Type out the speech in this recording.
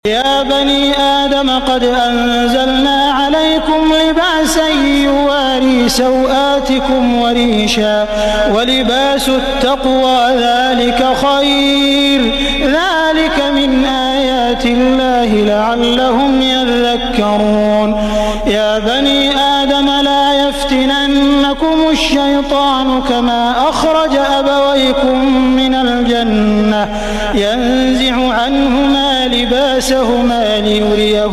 يا بني آدم قد أنزلنا عليكم لباسا يواري سوآتكم وريشا ولباس التقوى ذلك خير ذلك من آيات الله لعلهم يذكرون يا بني آدم لا يفتننكم الشيطان كما أخرج أبويكم من الجنة ينزع عنهما لباسهما ليريه